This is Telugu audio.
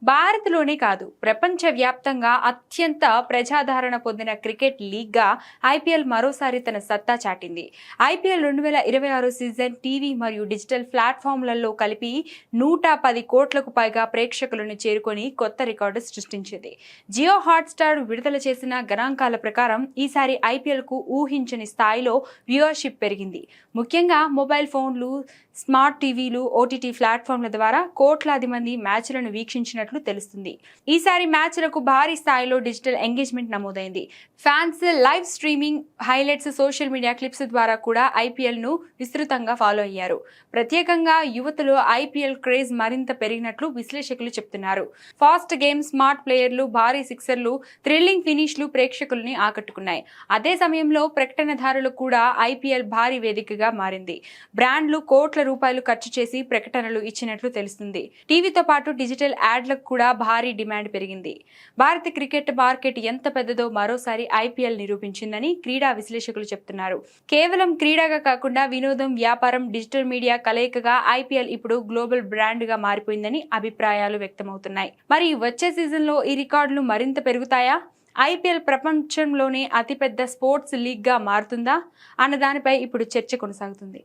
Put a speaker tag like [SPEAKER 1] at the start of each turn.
[SPEAKER 1] భారత్లోనే కాదు ప్రపంచవ్యాప్తంగా అత్యంత ప్రజాదరణ పొందిన క్రికెట్ లీగ్గా ఐపీఎల్ మరోసారి తన సత్తా చాటింది. ఐపీఎల్ 2026 సీజన్ టీవీ మరియు డిజిటల్ ప్లాట్ఫామ్లలో కలిపి 110 కోట్లకు పైగా ప్రేక్షకులను చేరుకొని కొత్త రికార్డు సృష్టించింది. జియో హాట్స్టార్ విడుదల చేసిన గణాంకాల ప్రకారం ఈసారి ఐపీఎల్కు ఊహించని స్థాయిలో వ్యూవర్షిప్ పెరిగింది. ముఖ్యంగా మొబైల్ ఫోన్లు, స్మార్ట్ టీవీలు, ఓటీటీ ప్లాట్ఫామ్ల ద్వారా కోట్లాది మంది మ్యాచ్లను వీక్షించినట్లు తెలుస్తుంది. ఈసారి మ్యాచ్లకు భారీ స్థాయిలో డిజిటల్ ఎంగేజ్మెంట్ నమోదైంది. Fans live streaming, highlights, social media clips ద్వారా కూడా ఐపీఎల్ ను విస్తృతంగా ఫాలో అయ్యారు. ప్రత్యేకంగా యువతలో ఐపీఎల్ క్రేజ్ మరింత పెరిగినట్లు విశ్లేషకులు చెబుతున్నారు. ఫాస్ట్ గేమ్, స్మార్ట్ ప్లేయర్లు, భారీ సిక్సర్లు, థ్రిల్లింగ్ ఫినిష్లు ప్రేక్షకుల్ని ఆకట్టుకున్నాయి. అదే సమయంలో ప్రకటనదారులు కూడా ఐపీఎల్ భారీ వేదికగా మారింది. బ్రాండ్లు కోట్ల రూపాయలు ఖర్చు చేసి ప్రకటనలు ఇచ్చినట్లు తెలుస్తుంది. టీవీతో పాటు డిజిటల్ యాడ్లకు కూడా భారీ డిమాండ్ పెరిగింది. భారత క్రికెట్ మార్కెట్ ఎంత పెద్దదో మరోసారి ఐపీఎల్ నిరూపించిందని క్రీడా విశ్లేషకులు చెప్తున్నారు. కేవలం క్రీడగా కాకుండా వినోదం, వ్యాపారం, డిజిటల్ మీడియా కలయికగా ఐపీఎల్ ఇప్పుడు గ్లోబల్ బ్రాండ్ గా మారిపోయిందని అభిప్రాయాలు వ్యక్తమవుతున్నాయి. మరి వచ్చే సీజన్ లో ఈ రికార్డులు మరింత పెరుగుతాయా? ఐపీఎల్ ప్రపంచంలోనే అతిపెద్ద స్పోర్ట్స్ లీగ్ గా మారుతుందా అన్న దానిపై ఇప్పుడు చర్చ కొనసాగుతుంది.